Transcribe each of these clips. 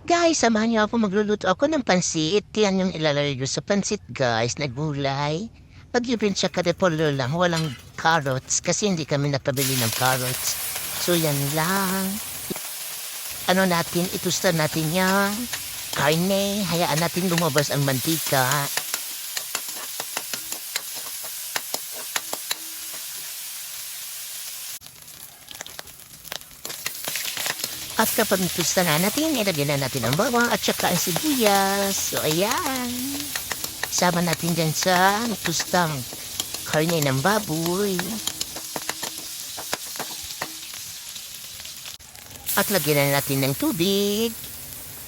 Guys, samahan niyo ako magluluto ako ng pansit. Yan yung ilalagay ko sa pansit, guys, na gulay. Pag-ibin siya kadepolo lang, walang carrots kasi hindi kami napabili ng carrots. So yan lang. Ano natin, itusta natin yan. Karne, hayaan natin lumabas ang mantika. At kapag itusta na natin, ilagyan na natin ang bawang at saka ang sibuyas. So ayan. Sama natin dyan sa tustang karne ng baboy. At lagyan na natin ng tubig.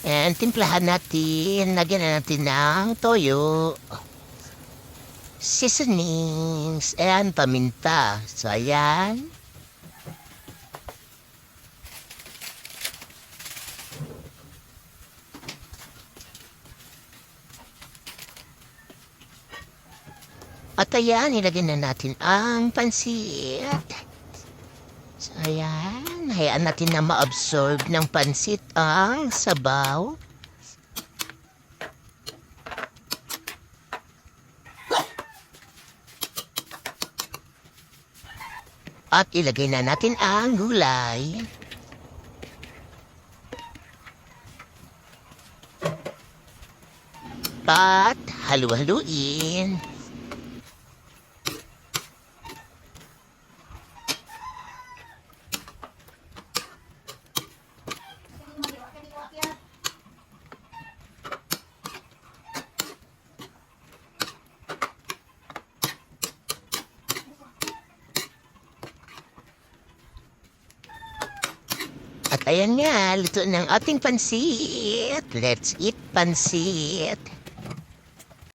And timplahan natin. Lagyan na natin ng toyo. Seasonings. And paminta. So ayan. At ayan, ilagay na natin ang pansit. So ayan, hayaan natin na ma-absorb ng pansit ang sabaw. At ilagay na natin ang gulay. At halu-haluin. At ayan nga, luto ng ating pansit. Let's eat pansit.